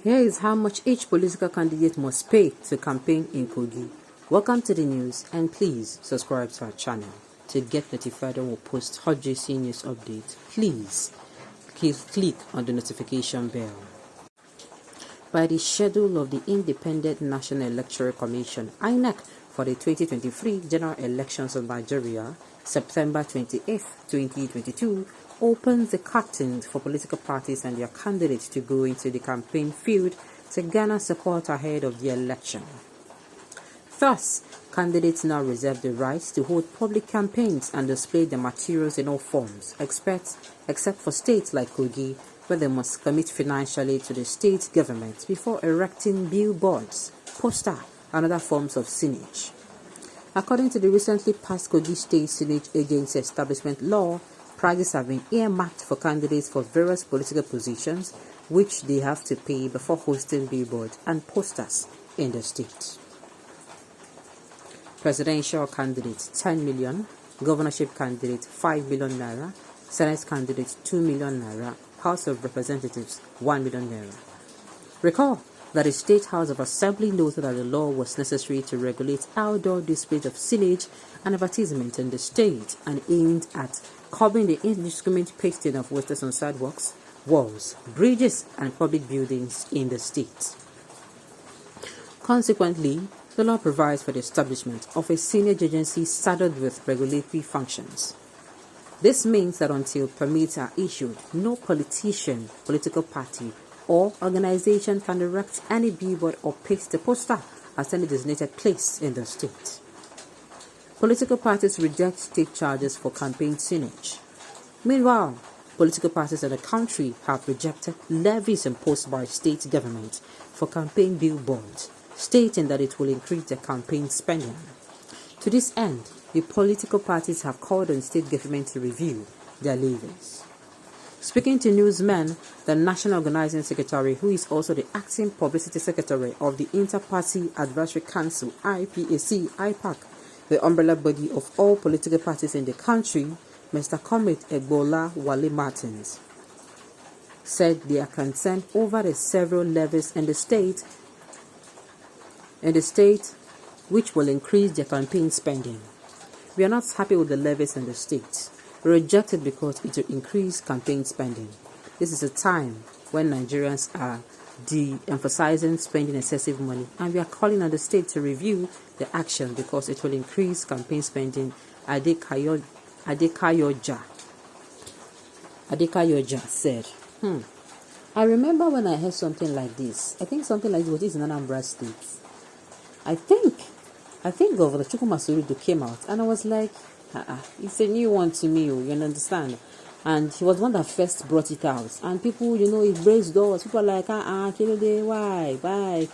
Here is how much each political candidate must pay to campaign in Kogi. Welcome to the news, and please subscribe to our channel to get notified when we post hot juicy news updates. Please click on the notification bell. By the schedule of the Independent National Electoral Commission (INEC) for the 2023 general elections of Nigeria, September 28, 2022, opens the curtains for political parties and their candidates to go into the campaign field to garner support ahead of the election. Thus, candidates now reserve the right to hold public campaigns and display their materials in all forms, except for states like Kogi, where they must commit financially to the state government before erecting billboards, poster, and other forms of signage. According to the recently passed Kogi State Signage Agency Establishment Law, prices have been earmarked for candidates for various political positions, which they have to pay before hosting billboards and posters in the state. Presidential candidate 10 million, governorship candidate 5 million naira, Senate candidate 2 million naira, House of Representatives 1 million naira. Recall that the State House of Assembly noted that the law was necessary to regulate outdoor displays of signage and advertisement in the state and aimed at curbing the indiscriminate pasting of posters on sidewalks, walls, bridges, and public buildings in the state. Consequently, the law provides for the establishment of a signage agency saddled with regulatory functions. This means that until permits are issued, no politician, political party, or organization can erect any billboard or paste a poster at any designated place in the state. Political parties reject state charges for campaign signage. Meanwhile, political parties in the country have rejected levies imposed by state government for campaign billboards, stating that it will increase their campaign spending. To this end, the political parties have called on state government to review their levies. Speaking to newsmen, the National Organizing Secretary, who is also the Acting Publicity Secretary of the Inter-Party Advisory Council (IPAC), the umbrella body of all political parties in the country, Mr. Comrade Egbola Wale Martins, said they are concerned over the several levies in the state which will increase their campaign spending. We are not happy with the levies in the state. We reject it because it will increase campaign spending. This is a time when Nigerians are de-emphasizing spending excessive money, and we are calling on the state to review the action because it will increase campaign spending. Adekayoja said. I remember when I heard something like this. I think something like this was in Anambra State. I think Governor Chukwumasuridu came out, and I was like, it's a new one to me, you understand? And he was one that first brought it out. And people, it breaks doors. People are like, why, why,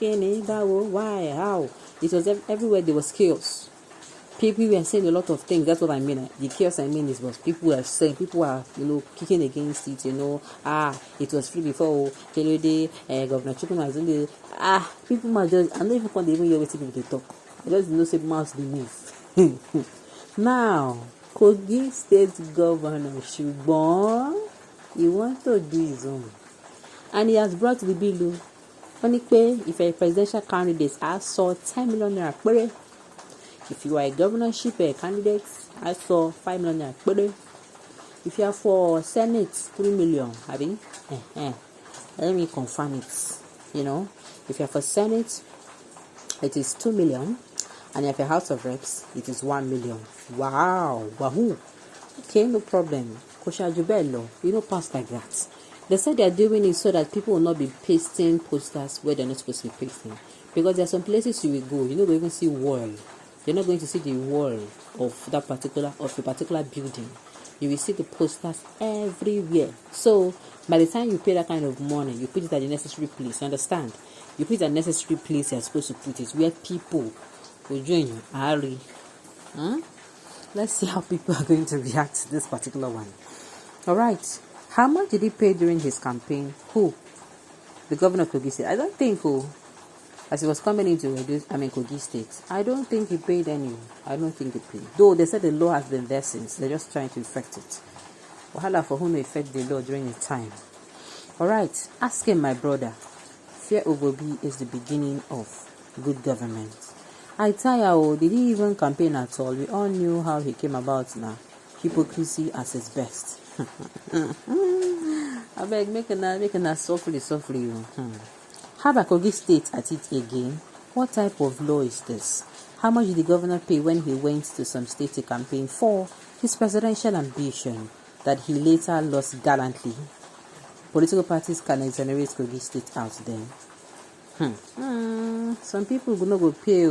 how? It was everywhere. There was chaos. People were saying a lot of things. That's what I mean. The chaos I mean is what people are saying. People are, kicking against it. It was free before. Governor Chukwumasuridu. People must just. I'm not even going to even hear what people talk. I just say mouth they move. Now, Kogi State Governor Shubon, he wants to do his own. And he has brought the bill. If a presidential candidate, I saw 10 million naira. If you are a governorship candidate, I saw 5 million naira. If you are for Senate, 3 million. Let me confirm it. If you are for Senate, it is 2 million. And if a House of Reps, it is 1 million. Wow. Wahoo. Okay, no problem. Kosha Jubello, pass like that. They said they are doing it so that people will not be pasting posters where they're not supposed to be pasting. Because there are some places you will go, you're not going to see wall. You're not going to see the wall of a particular building. You will see the posters everywhere. So by the time you pay that kind of money, you put it at the necessary place. You understand? You put it at the necessary place you're supposed to put it, where people will join you. Hurry. Let's see how people are going to react to this particular one. Alright. How much did he pay during his campaign? Who? The governor of Kogi State. I don't think as he was coming into Kogi State, I don't think he paid any. I don't think he paid. Though they said the law has been there since. They're just trying to effect it. Wahala for whom to effect the law during his time. Alright. Ask him, my brother. fear of Obi is the beginning of good government. I tell you, did he even campaign at all? We all knew how he came about now. Hypocrisy at its best. I beg, make a softly. Have a Kogi state at it again? What type of law is this? How much did the governor pay when he went to some state to campaign for his presidential ambition that he later lost gallantly? Political parties can exonerate Kogi state out then. Some people will not go pay.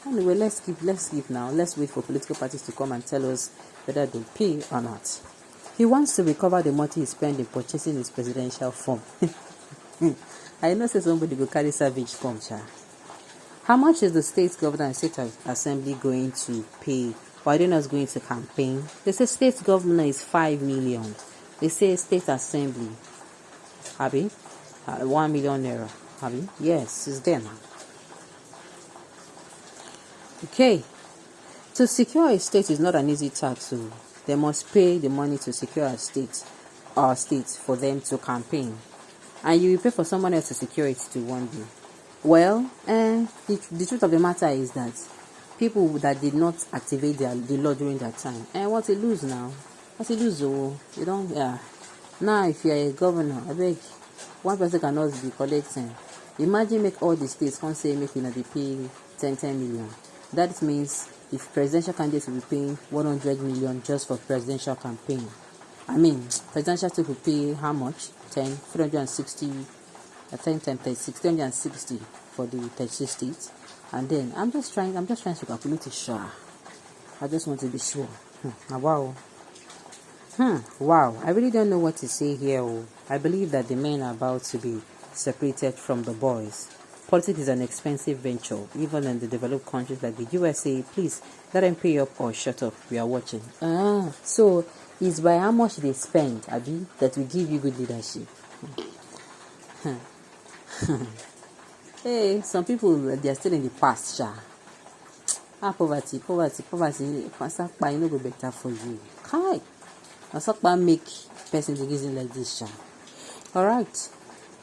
Anyway, let's skip now. Let's wait for political parties to come and tell us whether they'll pay or not. He wants to recover the money he spent in purchasing his presidential form. I know say somebody go carry savage form, cha. How much is the state governor and state assembly going to pay? Why are they not going to campaign? They say state governor is 5 million. They say state assembly, Abi, 1 million naira. Abi, yes, it's there now. Okay, to secure a state is not an easy task. So they must pay the money to secure a state, or states for them to campaign, and you will pay for someone else to secure it to one day. Well, the truth of the matter is that people that did not activate the law during that time, what they lose now? What they lose? Oh, you don't. Yeah. Now, if you are a governor, I beg, one person cannot be collecting. Imagine make all the states can't say make they pay 10 million. That means if presidential candidates will be paying 100 million just for presidential campaign. I mean, presidential state will pay how much? 360, 360 for the 36 states. And then I'm just trying to calculate it sure. I just want to be sure. Wow. Wow. I really don't know what to say here. I believe that the men are about to be separated from the boys. Politics is an expensive venture, even in the developed countries like the USA. Please let them pay up or shut up. We are watching. So it's by how much they spend, Abi, that will give you good leadership. Hey, some people, they are still in the past, sha. Poverty. Masakpa, you know, go better for you. Kai. Masakpa make person to reason like this, sha. Alright.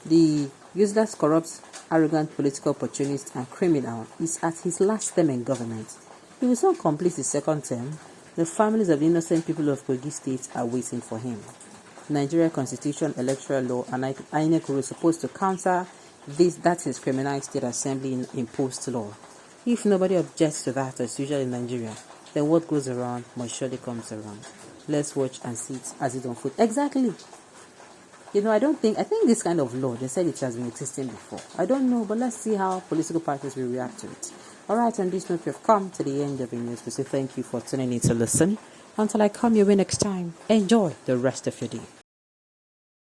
The useless, corrupt, arrogant political opportunist and criminal is at his last term in government. He will soon complete his second term. The families of the innocent people of Kogi State are waiting for him. Nigeria Constitution, electoral law, and INEC rules supposed to counter this. That is criminalized state assembly imposed law. If nobody objects to that, as usual in Nigeria, then what goes around must surely comes around. Let's watch and see it as it unfolds. Exactly. You know, I think this kind of law, they said it has been existing before. I don't know, but let's see how political parties will react to it. Alright, on this note, we have come to the end of the news. We say thank you for tuning in to listen. Until I come your way next time, enjoy the rest of your day.